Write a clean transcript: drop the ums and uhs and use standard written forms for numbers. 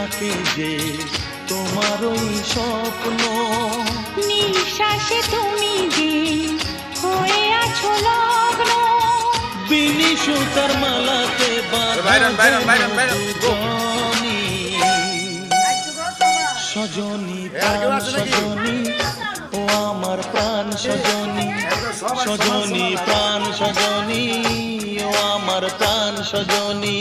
থাকে যে তোমার ওই স্বপ্ন, নিঃশ্বাসে তুমি যে হয়ে আছো লগ্ন, বিনি সুতার মালাতে সজনী প্রাণ সজনী, ও আমার প্রাণ সজনী, সজনী প্রাণ সজনী, ও আমার প্রাণ সজনী।